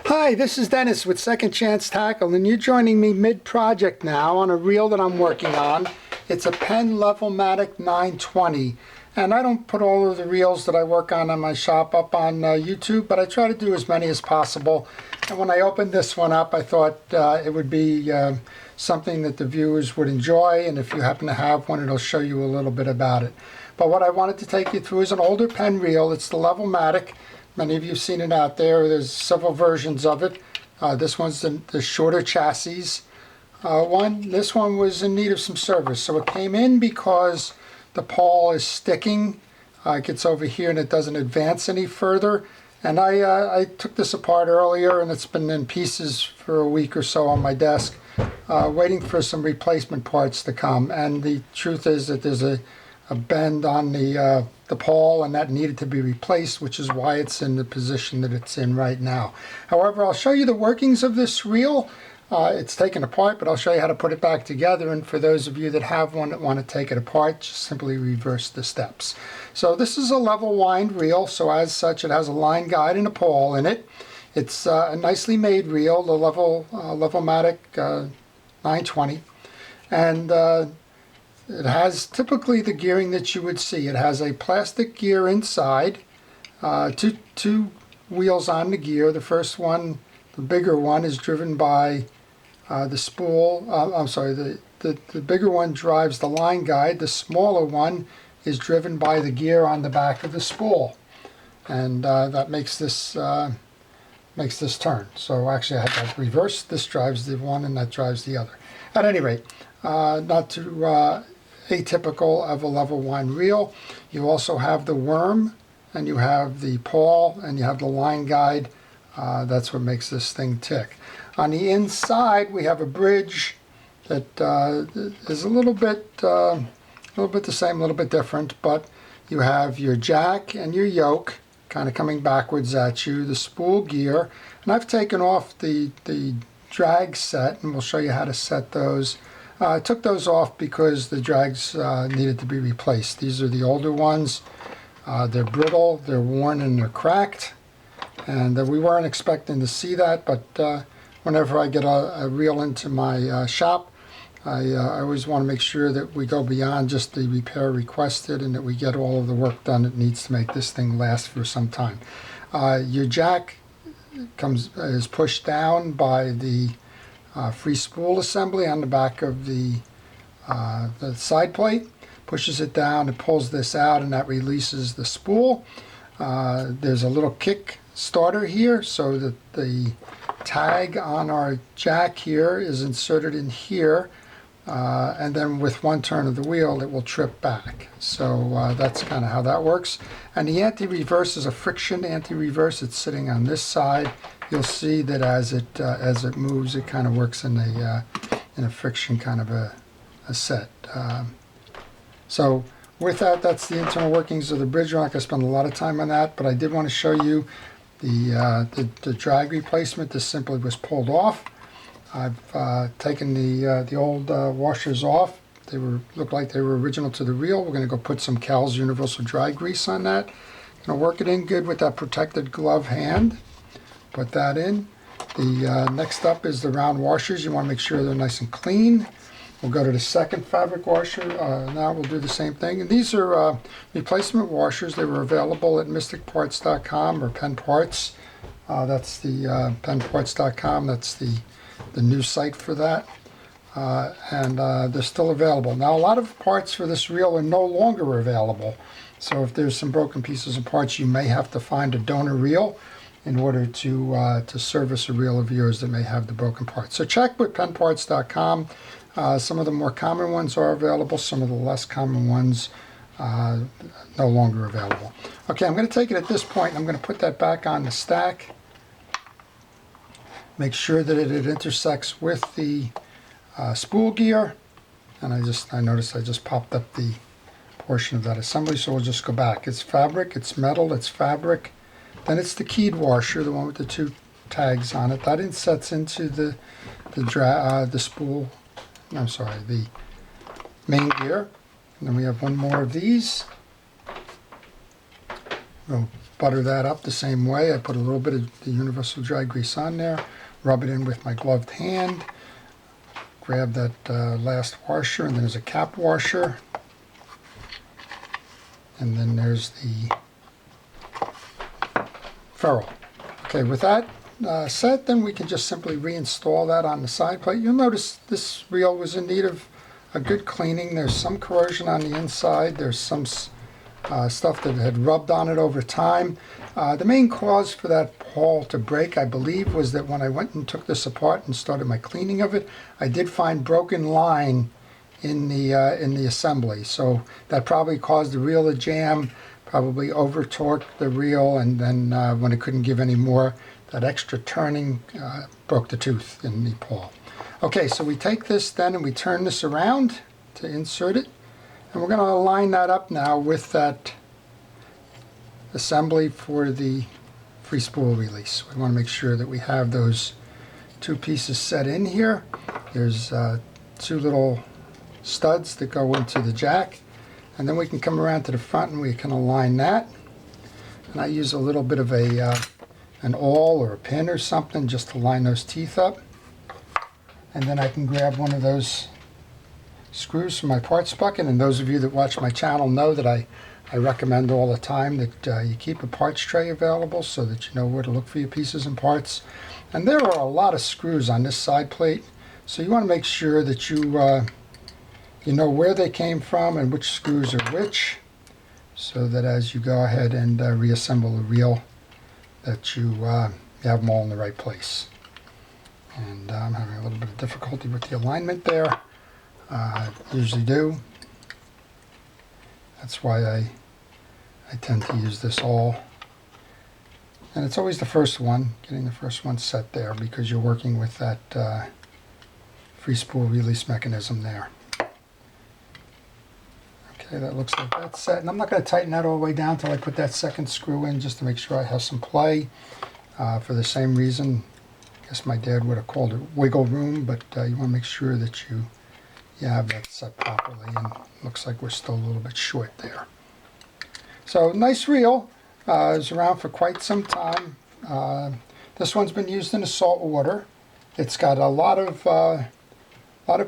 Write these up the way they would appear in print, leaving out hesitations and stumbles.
Hi, this is Dennis with Second Chance Tackle, and you're joining me mid-project now on a reel that I'm working on. It's a Penn Levelmatic 920, and I don't put all of the reels that I work on my shop up on YouTube, but I try to do as many as possible. And when I opened this one up, I thought it would be something that the viewers would enjoy, and if you happen to have one, it'll show you a little bit about it. But what I wanted to take you through is an older Penn reel. It's the Levelmatic. Many of you have seen it out there. There's several versions of it. This one's the shorter chassis one. This one was in need of some service. So it came in because the pawl is sticking. It gets over here and it doesn't advance any further. And I took this apart earlier, and it's been in pieces for a week or so on my desk, waiting for some replacement parts to come. And the truth is that there's a bend on the pawl, and that needed to be replaced, which is why it's in the position that it's in right now. However, I'll show you the workings of this reel. It's taken apart, but I'll show you how to put it back together, and for those of you that have one that want to take it apart, just simply reverse the steps. So this is a level wind reel, so as such it has a line guide and a pawl in it. It's a nicely made reel, the Levelmatic 920, and it has typically the gearing that you would see. It has a plastic gear inside, two wheels on the gear. The first one, the bigger one, is driven by the spool. The bigger one drives the line guide. The smaller one is driven by the gear on the back of the spool, and that makes this turn. So actually, I have to reverse. This drives the one, and that drives the other. At any rate, not too atypical of a level wind reel. You also have the worm, and you have the pawl, and you have the line guide. That's what makes this thing tick. On the inside, we have a bridge that is a little bit the same, a little bit different, but you have your jack and your yoke kind of coming backwards at you, the spool gear, and I've taken off the drag set, and we'll show you how to set those. I took those off because the drags needed to be replaced. These are the older ones. They're brittle, they're worn, and they're cracked. And we weren't expecting to see that, but whenever I get a reel into my shop, I always want to make sure that we go beyond just the repair requested and that we get all of the work done that needs to make this thing last for some time. Your jack is pushed down by the free spool assembly on the back of the side plate. Pushes it down, it pulls this out, and that releases the spool. There's a little kick starter here, so that the tag on our jack here is inserted in here, and then with one turn of the wheel it will trip back. So that's kind of how that works. And the anti-reverse is a friction anti-reverse. It's sitting on this side. You'll see that as it moves, it kind of works in a friction kind of a set. So with that, that's the internal workings of the bridge. I'm not going to spend a lot of time on that, but I did want to show you the drag replacement. This simply was pulled off. I've taken the old washers off. They looked like they were original to the reel. We're going to go put some Cal's Universal Dry Grease on that. Going to work it in good with that protected glove hand. Put that in. The next up is the round washers. You want to make sure they're nice and clean. We'll go to the second fabric washer. Now we'll do the same thing. And these are replacement washers. They were available at mysticparts.com or Penn Parts. That's the pennparts.com. That's the new site for that. And they're still available. Now, a lot of parts for this reel are no longer available. So if there's some broken pieces of parts, you may have to find a donor reel in order to service a reel of yours that may have the broken parts. So check with pennparts.com. Some of the more common ones are available. Some of the less common ones no longer available. Okay, I'm going to take it at this point. I'm going to put that back on the stack. Make sure that it intersects with the spool gear. And I noticed I just popped up the portion of that assembly, so we'll just go back. It's fabric, it's metal, it's fabric. Then it's the keyed washer, the one with the two tags on it. That insets into the spool. I'm sorry, the main gear. And then we have one more of these. We'll butter that up the same way. I put a little bit of the universal dry grease on there, rub it in with my gloved hand, grab that last washer, and then there's a cap washer, and then there's the ferrule. Okay, with that set, then we can just simply reinstall that on the side plate. You'll notice this reel was in need of a good cleaning. There's some corrosion on the inside. There's some stuff that had rubbed on it over time. The main cause for that pawl to break, I believe, was that when I went and took this apart and started my cleaning of it, I did find broken line in the assembly. So that probably caused the reel to jam, probably over torqued the reel, and then when it couldn't give any more, that extra turning broke the tooth in the pawl. Okay, so we take this then and we turn this around to insert it, and we're going to line that up now with that assembly for the free spool release. We want to make sure that we have those two pieces set in here. There's two little studs that go into the jack, and then we can come around to the front and we can align that. And I use a little bit of an awl or a pin or something just to line those teeth up. And then I can grab one of those screws from my parts bucket, and those of you that watch my channel know that I recommend all the time that you keep a parts tray available so that you know where to look for your pieces and parts. And there are a lot of screws on this side plate, so you want to make sure that you know where they came from and which screws are which, so that as you go ahead and reassemble the reel, that you have them all in the right place. And I'm having a little bit of difficulty with the alignment there. I usually do. That's why I tend to use this awl. And it's always the first one, getting the first one set there, because you're working with that free spool release mechanism there. Okay, that looks like that's set. And I'm not going to tighten that all the way down until I put that second screw in, just to make sure I have some play. For the same reason, I guess my dad would have called it wiggle room, but you want to make sure that you have that set properly, and it looks like we're still a little bit short there. So nice reel. It was around for quite some time. This one's been used in the salt water. It's got a lot of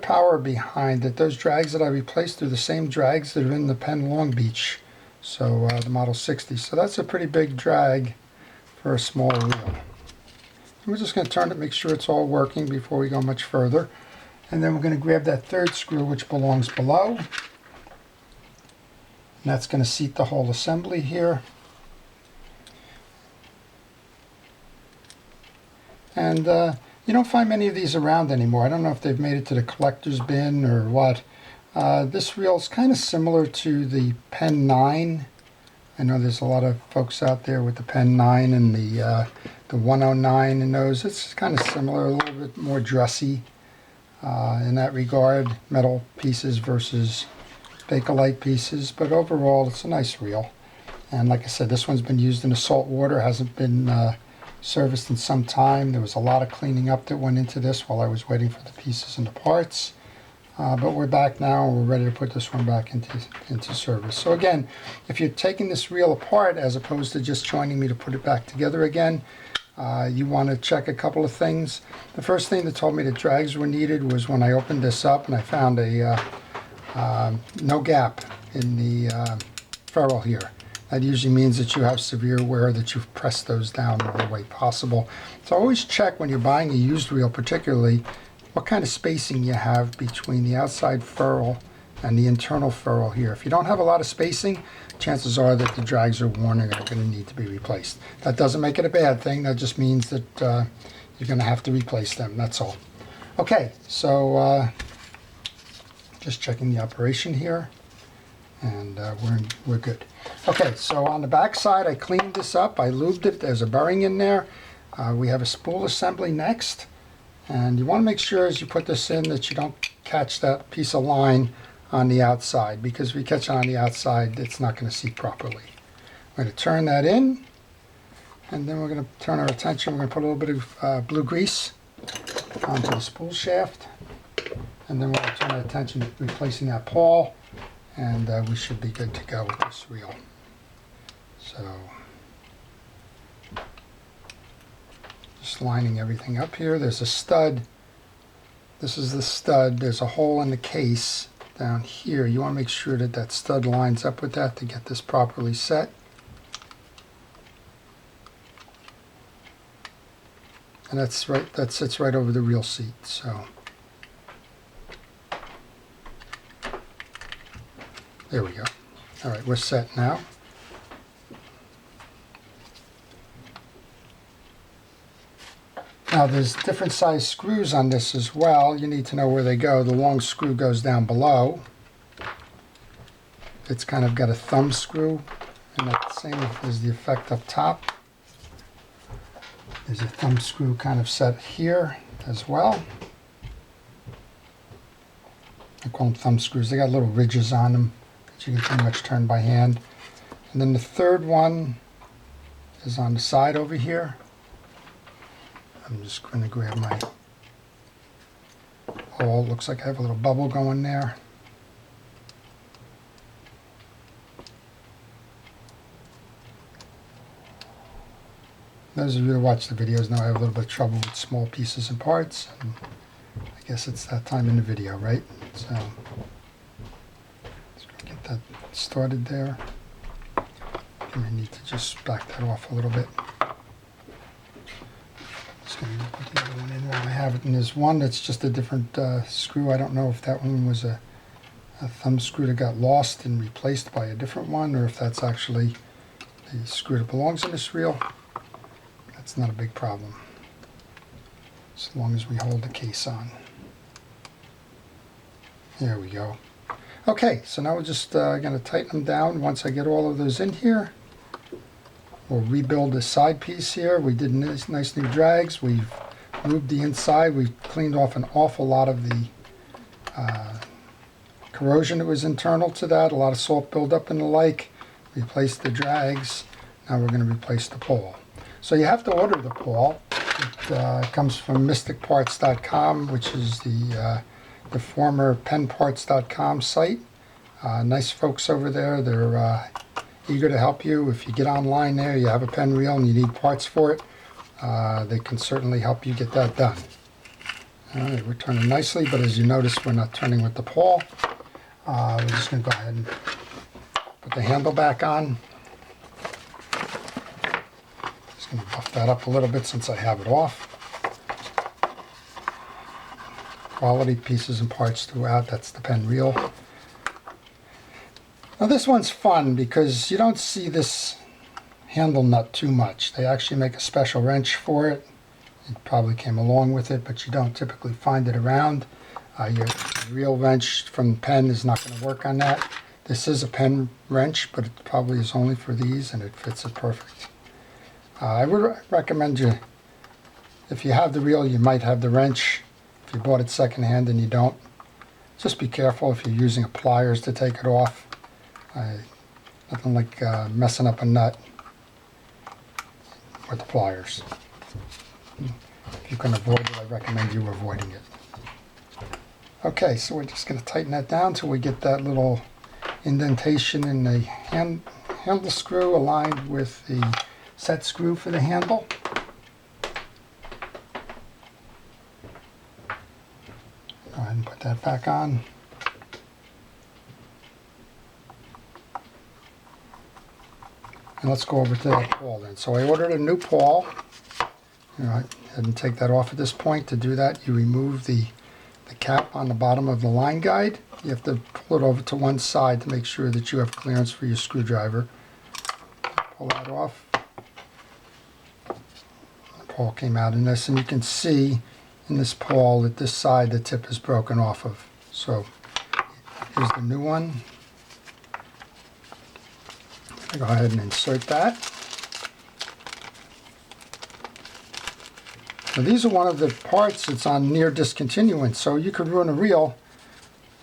power behind it. Those drags that I replaced are the same drags that are in the Penn Long Beach, so the Model 60. So that's a pretty big drag for a small reel. We're just going to turn it, make sure it's all working before we go much further. And then we're going to grab that third screw, which belongs below. And that's going to seat the whole assembly here. And you don't find many of these around anymore. I don't know if they've made it to the collector's bin or what. This reel is kind of similar to the Penn 9. I know there's a lot of folks out there with the Penn 9 and the 109 in those. It's kind of similar, a little bit more dressy in that regard. Metal pieces versus Bakelite pieces, but overall it's a nice reel. And like I said, this one's been used in the salt water, hasn't been serviced in some time. There was a lot of cleaning up that went into this while I was waiting for the pieces and the parts. But we're back now and we're ready to put this one back into service. So again, if you're taking this reel apart as opposed to just joining me to put it back together again, you want to check a couple of things. The first thing that told me that drags were needed was when I opened this up and I found a no gap in the ferrule here. That usually means that you have severe wear, that you've pressed those down all the way possible. So always check when you're buying a used reel, particularly, what kind of spacing you have between the outside ferrule and the internal ferrule here. If you don't have a lot of spacing, chances are that the drags are worn and are going to need to be replaced. That doesn't make it a bad thing. That just means that you're going to have to replace them. That's all. Okay, so just checking the operation here, and we're good. Okay, so on the back side, I cleaned this up. I lubed it. There's a bearing in there. We have a spool assembly next. And you want to make sure as you put this in that you don't catch that piece of line on the outside, because if you catch it on the outside, it's not going to seat properly. We're going to turn that in, and then we're going to turn our attention. We're going to put a little bit of blue grease onto the spool shaft, and then we're going to turn our attention to replacing that pawl, and we should be good to go with this reel. So Just lining everything up here. There's a stud. This is the stud. There's a hole in the case down here. You want to make sure that that stud lines up with that to get this properly set. And that's right, that sits right over the reel seat. So there we go. All right, we're set now. Now there's different size screws on this as well. You need to know where they go. The long screw goes down below. It's kind of got a thumb screw, and that's the same as the effect up top. There's a thumb screw kind of set here as well. I call them thumb screws. They got little ridges on them that you can pretty much turn by hand. And then the third one is on the side over here. I'm just going to grab my pawl. Looks like I have a little bubble going there. Those of you who watch the videos know I have a little bit of trouble with small pieces and parts. And I guess it's that time in the video, right? So let's get that started there. And I need to just back that off a little bit. Just going to put the other one in while I have it. And there's one that's just a different screw. I don't know if that one was a thumb screw that got lost and replaced by a different one, or if that's actually the screw that belongs in this reel. That's not a big problem, as long as we hold the case on. There we go. Okay, so now we're just going to tighten them down. Once I get all of those in here, we'll rebuild the side piece here. We did nice new drags. We've moved the inside. We've cleaned off an awful lot of the corrosion that was internal to that, a lot of salt buildup and the like. Replaced the drags. Now we're going to replace the pawl. So you have to order the pawl. It comes from mysticparts.com, which is the former pennparts.com site. Nice folks over there. They're eager to help you. If you get online there, you have a pen reel and you need parts for it, they can certainly help you get that done. All right, we're turning nicely, but as you notice, we're not turning with the pawl. We're just going to go ahead and put the handle back on. I'm going to buff that up a little bit since I have it off. Quality pieces and parts throughout. That's the pen reel. Now this one's fun because you don't see this handle nut too much. They actually make a special wrench for it. It probably came along with it, but you don't typically find it around. Your reel wrench from Penn is not going to work on that. This is a Penn wrench, but it probably is only for these, and it fits it perfect. I would recommend you, if you have the reel, you might have the wrench. If you bought it secondhand and you don't, just be careful if you're using pliers to take it off. Nothing like messing up a nut with the pliers. If you can avoid it, I recommend you avoiding it. Okay, so we're just going to tighten that down till we get that little indentation in the handle screw aligned with the set screw for the handle. Go ahead and put that back on. And let's go over to that pawl then. So I ordered a new pawl. You know, I didn't take that off at this point. To do that, you remove the cap on the bottom of the line guide. You have to pull it over to one side to make sure that you have clearance for your screwdriver. Pull that off. Pawl came out in this, and you can see in this pawl that this side the tip is broken off of. So here's the new one. I'll go ahead and insert that. Now these are one of the parts that's on near discontinuance, so you could ruin a reel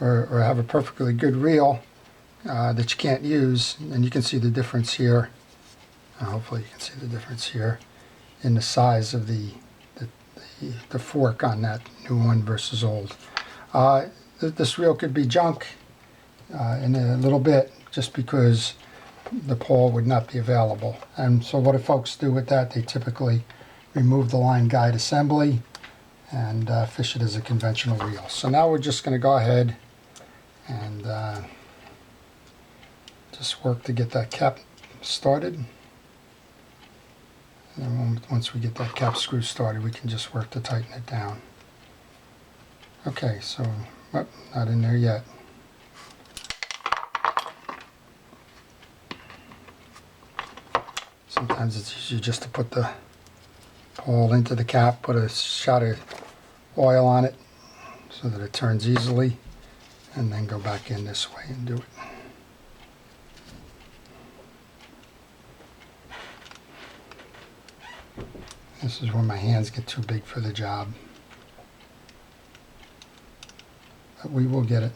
or have a perfectly good reel that you can't use, and you can see the difference here. Hopefully you can see the difference here in the size of the fork on that new one versus old. This reel could be junk in a little bit just because the pawl would not be available. And so what do folks do with that? They typically remove the line guide assembly, and fish it as a conventional reel. So now we're just going to go ahead and just work to get that cap started. And then once we get that cap screw started, we can just work to tighten it down. Okay, so not in there yet. Sometimes it's easier just to put the pawl into the cap, put a shot of oil on it so that it turns easily, and then go back in this way and do it. This is when my hands get too big for the job. But we will get it.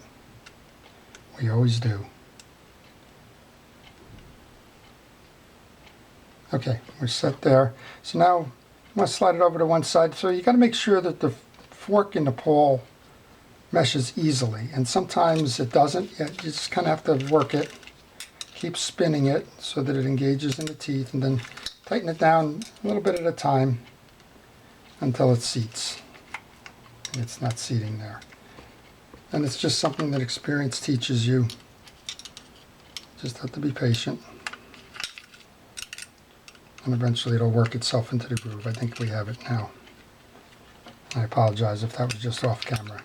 We always do. Okay, we're set there. So now I'm going to slide it over to one side. So you got to make sure that the fork in the pawl meshes easily. And sometimes it doesn't. You just kind of have to work it. Keep spinning it so that it engages in the teeth, and then tighten it down a little bit at a time until it seats. And it's not seating there. And it's just something that experience teaches you. Just have to be patient. And eventually it'll work itself into the groove. I think we have it now. I apologize if that was just off camera.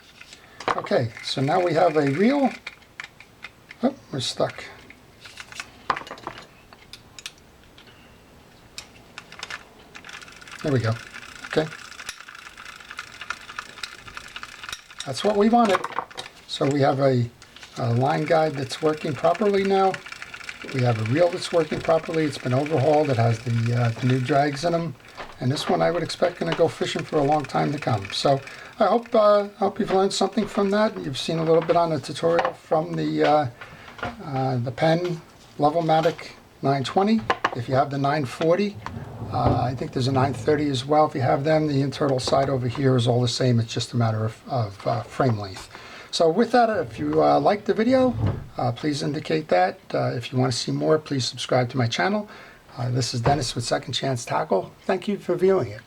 Okay, so now we have a reel. Oh, we're stuck. There we go. Okay. That's what we wanted. So we have a line guide that's working properly now. We have a reel that's working properly. It's been overhauled. It has the new drags in them. And this one I would expect going to go fishing for a long time to come. So I hope you've learned something from that. You've seen a little bit on the tutorial from the Penn Levelmatic 920. If you have the 940, I think there's a 930 as well. If you have them, the internal side over here is all the same. It's just a matter of frame length. So with that, if you liked the video, please indicate that. If you want to see more, please subscribe to my channel. This is Dennis with Second Chance Tackle. Thank you for viewing it.